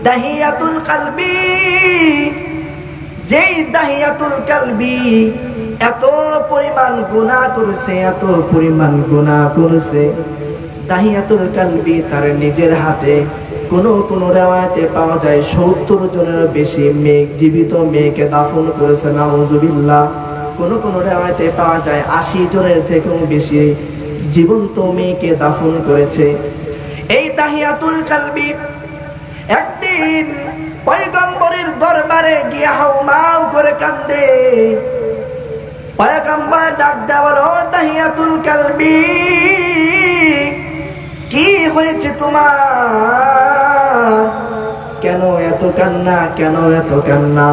দাহিয়াতুল কালবি, যেই দাহিয়াতুল কালবি এত পরিমাণ গুনাহ করেছে, এত পরিমাণ গুনাহ করেছে। দাহিয়াতুল কালবি তার নিজের হাতে কোন রিওয়ায়াতে পাওয়া যায় 70 জনের বেশি মেয়ে, জীবিত মেয়েকে দাফন করেছে। নাউজুবিল্লাহ। কোন রিওয়ায়াতে পাওয়া যায় 80 জনের থেকেও বেশি জীবন্ত মেয়েকে দাফন করেছে। এই দাহিয়াতুল কালবি একদিন পয়গম্বরের দরবারে গিয়ে হাউমাউ করে কান্দে। পয়গম্বর ডাক দেওয়া, দাহিয়াতুল কালবি, কি হয়েছে তোমার? কেন এত কান্না, কেন এত কান্না?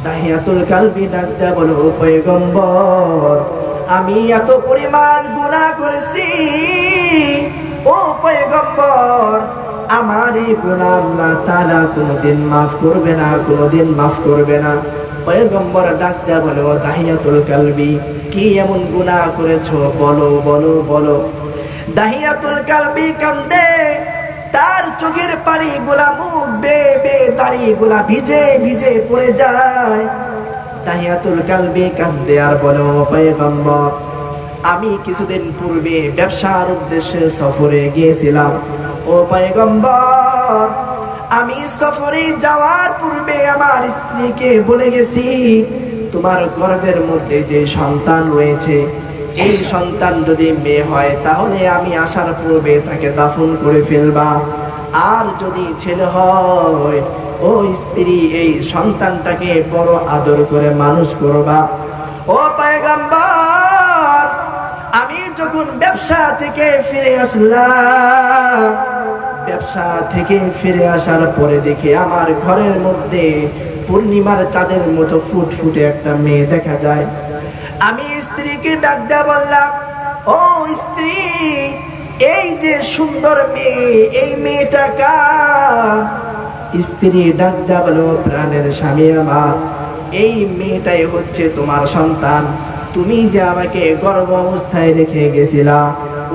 দাহিয়াতুল কালবি ডাক দেওয়া বলো, পয়গম্বর, আমি এত পরিমাণ গুনাহ করেছি। ও পয়গম্বর, আমার এই গুনাহ আল্লাহ তাআলা কোনদিন মাফ করবে না, কোনদিন মাফ করবে না। পয়গম্বর ডাক দেওয়া বলো, দাহিয়াতুল কালবি, কি এমন গুনাহ করেছো? বলো বলো বলো। দাহিয়াতুল কালবি কান্দে, তার চোখের পানিগুলা মুখ বেয়ে দাড়িগুলা ভিজে ভিজে পড়ে যায়। দাহিয়াতুল কালবি কান্দে আর বলো, পয়গম্বর, আমি কিছুদিন পূর্বে ব্যবসার উদ্দেশ্যে সফরে গিয়েছিলাম। ও পয়গম্বর, আমি সফরে যাওয়ার পূর্বে আমার স্ত্রীকে বলে গেছি, তোমার গর্ভের মধ্যে যে সন্তান রয়েছে, এই সন্তান যদি মেয়ে হয় তাহলে আমি আসার পূর্বে তাকে দাফন করে ফেলবা, আর যদি ছেলে হয়, ও স্ত্রী, এই সন্তানটাকে বড় আদর করে মানুষ করবা। ও পয়গম্বর, আমি যখন ব্যবসা থেকে ফিরে আসলাম, ব্যবসা থেকে ফিরে আসার পরে দেখি আমার ঘরের মধ্যে পূর্ণিমার চাঁদের মতো ফুটফুটে একটা মেয়ে দেখা যায়। আমি স্ত্রীকে ডাক দেয়া বললাম, ও স্ত্রী, এই যে সুন্দর মেয়ে, এই মেয়েটা কার? স্ত্রী ডাক দেয়া বলো, প্রাণের স্বামী আমার, এই মেয়েটাই হচ্ছে তোমার সন্তান। তুমি যে আমাকে গর্ভ অবস্থায় রেখে গেছিলা,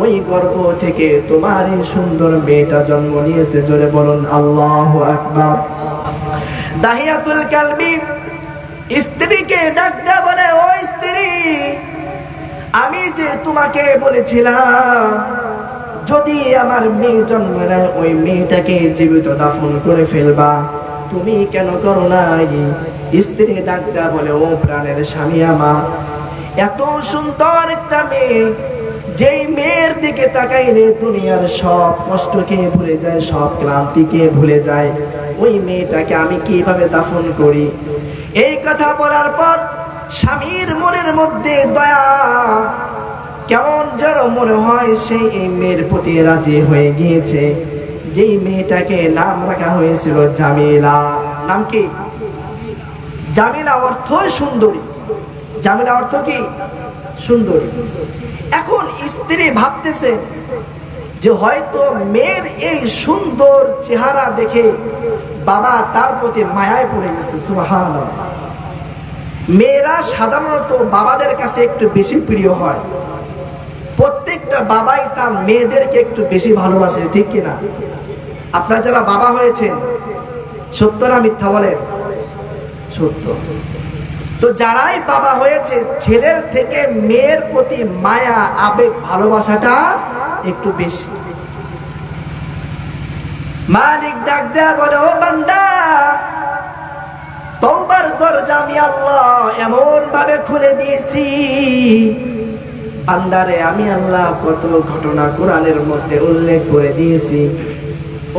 ওই গর্ভ থেকে তোমার এই সুন্দর মেয়েটা জন্ম নিয়েছে। জোরে বলুন আল্লাহু আকবার। দাহিয়াতুল কালবি স্ত্রীকে ডাক দেয়া বলে, ও স্ত্রী, আমি যে তোমাকে বলেছিলাম যদি আমার মেয়ে জন্ম নেয় ওই মেয়েটাকে জীবিত দাফন করে ফেলবা, তুমি কেন করো নাই? স্ত্রী ডাক দেয়া বলে, ও প্রাণের স্বামী আমার, এত সুন্দর একটা মেয়ে, যেই মেয়ের দিকে তাকাইলে দুনিয়ার সব কষ্টকে ভুলে যায়, সব ক্লান্তিকে ভুলে যায়, ওই মেয়েটাকে আমি কিভাবে দাফন করি? এই কথা বলার পর স্বামীর মনের মধ্যে দয়া, কেমন যেন মনে হয় সেই এই মেয়ের প্রতি রাজি হয়ে গিয়েছে। যেই মেয়েটাকে নাম রাখা হয়েছিল জামিলা। নাম কি? জামিলা অর্থ সুন্দরী। জামিলা অর্থ কি? সুন্দরী। এখন স্ত্রী ভাবতেছে যে হয়তো মেয়ের এই সুন্দর চেহারা দেখে বাবা তার প্রতি মায়ায় পড়ে গেছে। সুবহানাল্লাহ। মেয়েরা সাধারণত বাবাদের কাছে একটু বেশি প্রিয় হয়। প্রত্যেকটা বাবাই তার মেয়েদেরকে একটু বেশি ভালোবাসে, ঠিক কিনা? আপনারা যারা বাবা হয়েছেন, সত্য না মিথ্যা বলেন? সত্য। তো যারাই বাবা হয়েছে, ছেলের থেকে মেয়ের প্রতি মায়া, আবেগ, ভালোবাসাটা একটু বেশি। মালিক ডাক দেয়া বলে, ও বান্দা, তওবার দরজা আমি আল্লাহ এমন ভাবে খুলে দিয়েছি, বান্দারে আমি আল্লাহ কত ঘটনা কোরআনের মধ্যে উল্লেখ করে দিয়েছি।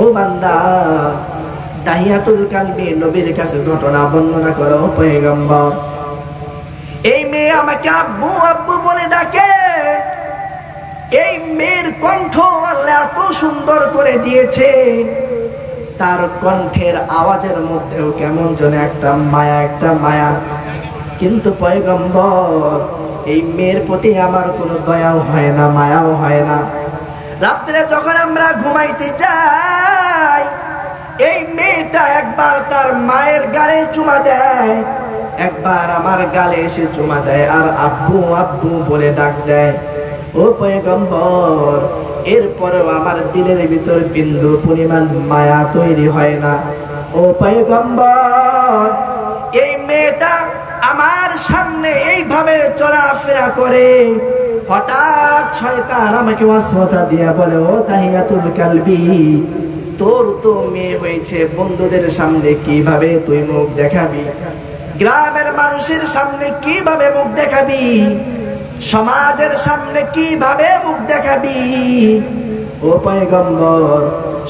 ও বান্দা, দাহিয়াতুল কালবি নবীর কাছে ঘটনা বর্ণনা করো, পয়গম্বর। এই মেয়ে আমাকে আব্বু আব্বু বলে ডাকে। এই মেয়ের কণ্ঠ আল্লাহ এত সুন্দর করে দিয়েছে, তার কণ্ঠের আওয়াজের মধ্যেও কেমন যেন একটা মায়া, একটা মায়া। কিন্তু পয়গম্বর, এই মেয়ের প্রতি আমার কোনো দয়াও হয় না, মায়াও হয় না। রাত্রে যখন আমরা ঘুমাইতে যাই, এই মেয়েটা একবার তার মায়ের গালে চুমা দেয়, একবার আমার গালে এসে চুমা দেয়, আর আব্বু আব্বু বলে ডাক দেয়। ও পয়গম্বর, এরপরেও আমার দিলের ভিতর বিন্দু পরিমাণ মায়া তৈরি হয় না। ও পয়গম্বর, এই মেয়েটা আমার সামনে এইভাবে চলাফেরা করে, হঠাৎ শয়তান আমাকে ওয়াসওয়াসা দিয়ে বলে, ও তাহিয়াতুল কালবি, তোর তো মেয়ে হয়েছে, বন্ধুদের সামনে কিভাবে তুই মুখ দেখাবি, গ্রামের মানুষের সামনে কিভাবে মুখ দেখাবি, সমাজের সামনে কিভাবে মুখ দেখাবি। ও পয়গম্বর,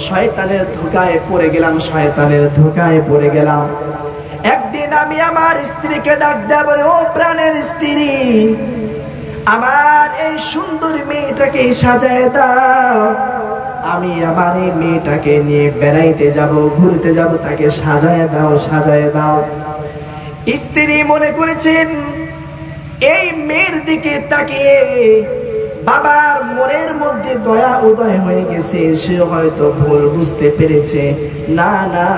শয়তানের ধোঁকায় পড়ে গেলাম, শয়তানের ধোঁকায় পড়ে গেলাম। একদিন আমি আমার স্ত্রীকে ডাক দেব, ও প্রাণের স্ত্রী, আমার এই সুন্দর মেয়েটাকে সাজায় দাও, আমি আমার এই মেয়েটাকে নিয়ে বেড়াইতে যাব, ঘুরতে যাব, তাকে সাজায় দাও, সাজায় দাও। স্ত্রী মনে করেছেন এই মেয়ের দিকে তাকিয়ে বাবার মনের মধ্যে দয়া উদয় হয়ে গেছে, সে হয়তো ভুল বুঝতে পেরেছে, না না,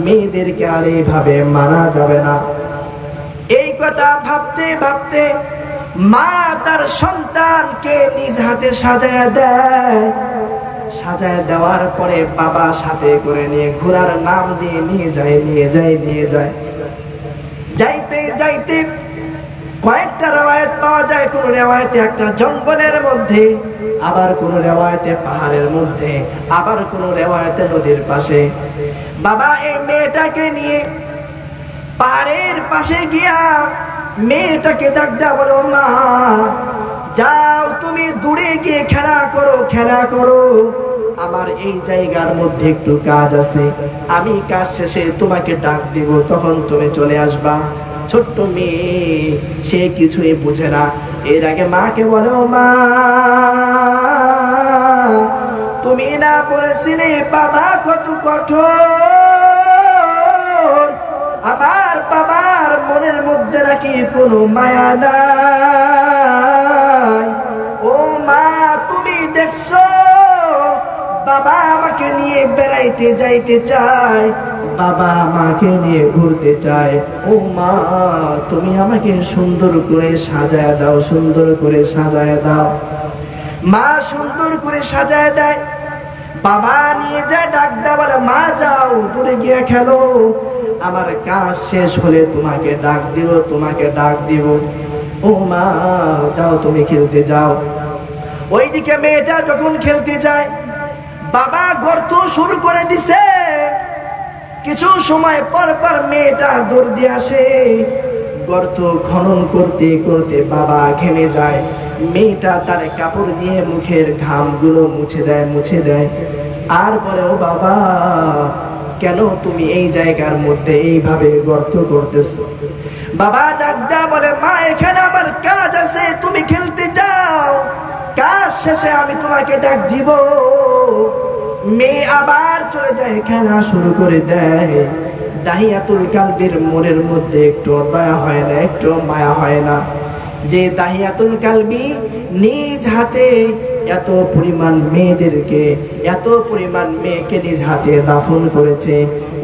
মেয়েদেরকে আর এইভাবে মানা যাবে না। এই কথা ভাবতে ভাবতে মা তার সন্তানকে নিজ হাতে সাজায় দেয়। সাজায় দেওয়ার পরে বাবা সাথে করে নিয়ে ঘোড়ার নাম দিয়ে নিয়ে যায়। যাইতে যাইতে কয়েকটা রেওয়ায়েত পাওয়া যায়, কোন রেওয়ায়েতে একটা জঙ্গলের মধ্যে, আবার কোন রেওয়ায়েতে পাহাড়ের মধ্যে, আবার কোন রেওয়ায়েতে নদীর পাশে। বাবা এই মেয়েটাকে নিয়ে পাহাড়ের পাশে গিয়া মেয়েটাকে ডাক দেয়া, বলো, মা যাও, তুমি দূরে গিয়ে খেলা করো, আমার এই জায়গার মধ্যে একটু কাজ আছে, আমি কাজ শেষে তোমাকে ডাক দিব, তখন তুমি চলে আসবা। ছোট্ট মেয়ে, সে কিছুই বুঝে না। এর আগে মাকে বলো, মা তুমি না বলেছিলে বাবা কত কঠোর, আমার বাবার মনের মধ্যে নাকি কোনো মায়া নাই। ও মা, তুমি দেখছো বাবা আমাকে নিয়ে বেড়াইতে যাইতে চায়, বাবা আমাকে নিয়ে ঘুরতে চায়। ও মা, তুমি আমাকে সুন্দর করে সাজায় দাও, সুন্দর করে সাজায় দাও। মা সুন্দর করে সাজায় দেয়। বাবা নিয়ে যায় ডাক দেওয়া, বলে, মা যাও, দূরে গিয়ে খেলো, আমার কাজ শেষ হলে তোমাকে ডাক দিব। ও মা যাও, তুমি খেলতে যাও। ওইদিকে মেয়েটা যখন খেলতে যায়, বাবা গর্ত শুরু করে দিছে। কিছু সময় পর পর মেয়েটা দৌড় দিয়ে আসে। গর্ত খনন করতে করতে বাবা ঘেমে যায়। মেয়েটা তার কাপড় দিয়ে মুখের ঘামগুলো মুছে দেয় আর বলে, ও বাবা, কেন তুমি এই জায়গার মধ্যে এইভাবে গর্ত করতেছো? বাবা ডাক দেয়া বলে, মা এখানে আমার কাজ আছে, তুমি খেলতে যাও, কাজ শেষে আমি তোমাকে ডাক দিব। মেয়ে আবার চলে যায়, খেলা শুরু করে দেয়। দাহিয়াতুল কালবির মনের মধ্যে একটু দয়া হয় না, একটু মায়া হয় না, যে দাহিয়াতুল কালবি নিজ হাতে এত পরিমাণ মেয়েকে নিজ হাতে দাফন করেছে।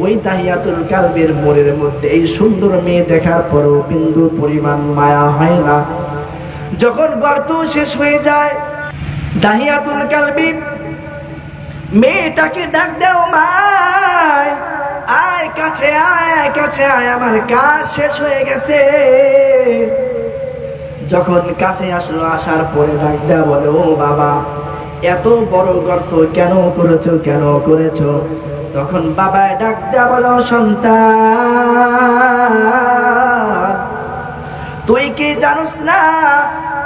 ওই দাহিয়াতুল কালবির মনের মধ্যে এই সুন্দর মেয়ে দেখার পরও বিন্দু পরিমাণ মায়া হয় না। যখন গর্ত শেষ হয়ে যায়, দাহিয়াতুল কালবি মেয়েটাকে ডাক দাও, মা আয় কাছে আয়, আমার কাজ শেষ হয়ে গেছে। যখন কাছে আসলো, আসার পরে ডাক দেয়া বলে, ও বাবা, এত বড় গর্ত কেন করেছো? তখন বাবা ডাক দেয়া বলো, সন্তান, তুই কি জানোস না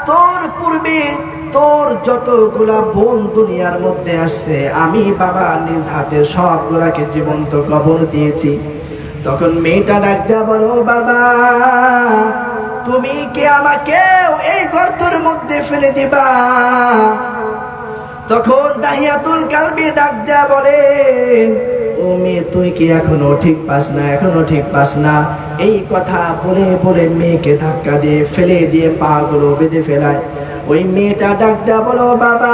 তোর পূর্বে তোর যতগুলা বোন দুনিয়ার মধ্যে আসছে, আমি বাবা নিজ হাতে সবগুলাকে জীবন্ত কবর দিয়েছি। তখন মেয়েটা ডাক দেয়া বলো, বাবা, তুমি কি আমাকে এই গর্তের মধ্যে ফেলে দিবা? তখন দাহিয়াতুল কালবি ডাক দেয়া বলে, ও মেয়ে, তুই কি এখনো ঠিক পাস না? এই কথা বলে বলে মেয়েকে ধাক্কা দিয়ে ফেলে দিয়ে পা গুলো বেঁধে ফেলায়। ওই মেয়েটা ডাক দেয়া বলো, বাবা,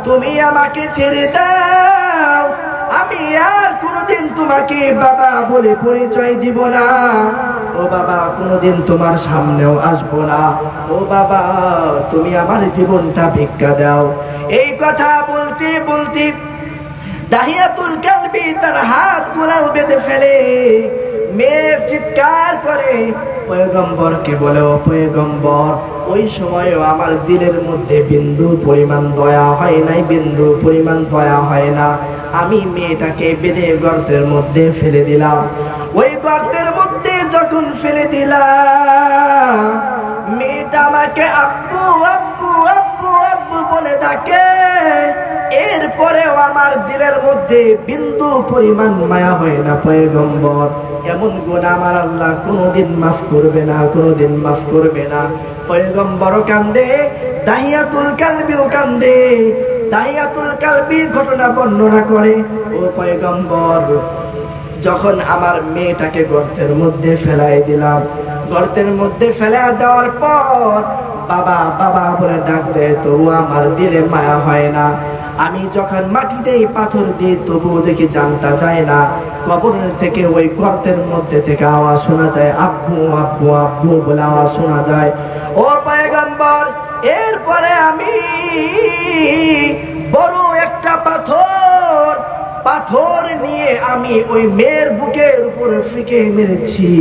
তুমি আমাকে ছেড়ে দাও, আমি আর কোনোদিন তোমাকে বাবা বলে পরিচয় দিব না। ও বাবা, কোনোদিন তোমার সামনেও আসবো না। ও বাবা, তুমি আমার জীবনটা ভিক্ষা দাও। এই কথা বলতে বলতে দাহিয়াতুল কালবি তার হাতগুলো বেঁধে ফেলে। মেয়ে চিৎকার করে পয়গম্বরকে বলে, ও পয়গম্বর, ওই সময়ও আমার দিলের মধ্যে বিন্দু পরিমাণ দয়া হয় নাই, বিন্দু পরিমাণ দয়া হয় না। আমি মেয়েটাকে বেঁধে গর্তের মধ্যে ফেলে দিলাম। ওই গর্তের মধ্যে যখন ফেলে দিলাম, মেয়েটা আমাকে আব্বু আব্বু আব্বু আব্বু বলে ডাকে। এরপরেও আমার দিলের মধ্যে বিন্দু পরিমাণ মায়া হয় না। পয়গম্বর, এমন গুনাহ আমার আল্লাহ কোনোদিন মাফ করবে না, কোনোদিন মাফ করবে না। পয়গম্বরও কান্দে, দাহিয়াতুল কালবিও কান্দে। দাহিয়াতুল কালবি ঘটনা বর্ণনা করে, ও পয়গম্বর, যখন আমার মেয়েটাকে গর্তের মধ্যে ফেলাই দিলাম, গর্তের মধ্যে ফেলা দেওয়ার পর বাবা বাবা বলে ডাক দেয়, তবু আমার দিলে মায়া হয় না। আমি যখন মাটি দেই, পাথর দিই, তবুও দেখি জানটা যায় না। কবরের থেকে ওই গর্তের মধ্যে থেকে আওয়াজ শোনা যায়, আব্বু আব্বু আব্বু বলে আওয়াজ শোনা যায়। ও পয়গম্বর, এরপরে আমি বড় একটা পাথর নিয়ে আমি ওই মেয়ের বুকের উপরে ফিকে মেরেছি।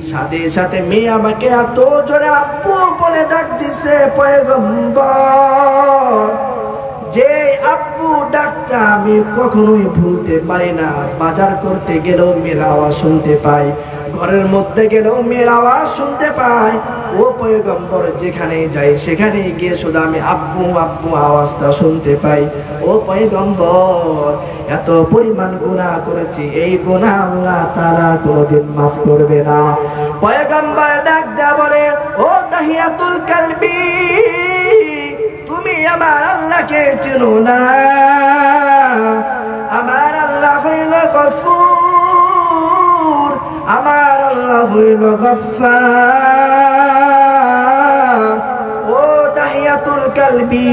সাথে সাথে মেয়ে আমাকে এত জোরে আব্বু বলে ডাক দিছে। পয়গম্বর, যে আব্বু ডাকটা আমি কখনোই ভুলতে পারি না। বাজার করতে গেলেও মেয়ের আওয়াজ শুনতে পাই, ঘরের মধ্যে গেলেও মেয়ের আওয়াজ শুনতে পাই। ও পয়গম্বর, যেখানে যাই সেখানে গিয়ে শুধু আমি আব্বু আব্বু আওয়াজটা শুনতে পাই। ও পয়গম্বর, এত পরিমাণ গুনাহ করেছি, এই গুনাহ আল্লাহ তাআলা কোনোদিন মাফ করবে না। পয়গম্বর ডাক দেয়া বলে, ও দাহিয়াতুল কালবি, তুমি আমার আল্লাহকে চেনো না? আমার আল্লাহ হইল গফুর, আমার আল্লাহ হইল গফফার। ও দাহিয়াতুল কালবি,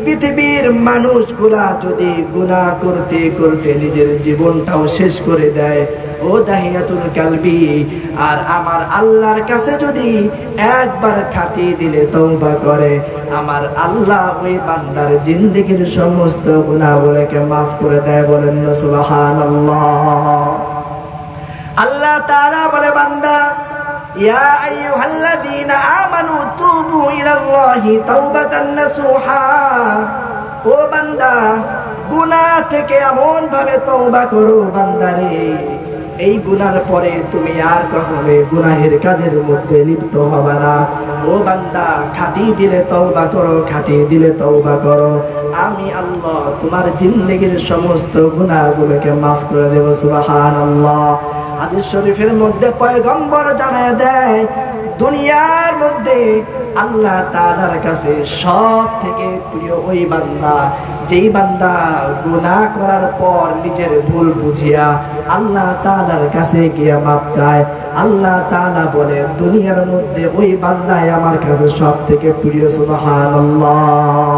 পৃথিবীর মানুষগুলা যদি গুনাহ করতে করতে নিজের জীবনটাও শেষ করে দেয়, ও দাহিয়াতুল কালবি, আর আমার আল্লাহর কাছে যদি একবার খাটি দিলে তওবা করে, আমার আল্লাহ ওই বান্দার জিন্দেগীর সমস্ত গুনাহগুলোকে মাফ করে দেয়। বলেন না সুবহানাল্লাহ। আল্লাহ তাআলা বলে, বান্দা, ইয়া আইয়ুহাল্লাযীনা আমানু তুবু ইলাল্লাহি তাওবাতান নাসুহা। ও বান্দা, গুনাহ থেকে এমন ভাবে তওবা করো বান্দারে, এই গুনার পরে তুমি আর কখনো গুনাহের কাজের মধ্যে লিপ্ত হবে না। ও বান্দা, খাঁটি দিলে তওবা করো, খাঁটি দিলে তওবা করো, আমি আল্লাহ তোমার জিন্দেগীর সমস্ত গুনাহগুলোকে মাফ করে দেব। সুবহানাল্লাহ। হাদিস শরীফের মধ্যে পয়গম্বর জানায় দেয়, দুনিয়ার মধ্যে আল্লাহ তাআলার কাছে সব থেকে প্রিয় ওই বান্দা, যেই বান্দা গুনাহ করার পর নিজের ভুল বুঝিয়া আল্লাহ তাআলার কাছে গিয়ে মাপ চায়। আল্লাহ তাআলা বলে, দুনিয়ার মধ্যে ওই বান্দাই আমার কাছে সব থেকে প্রিয়। সুবহানাল্লাহ।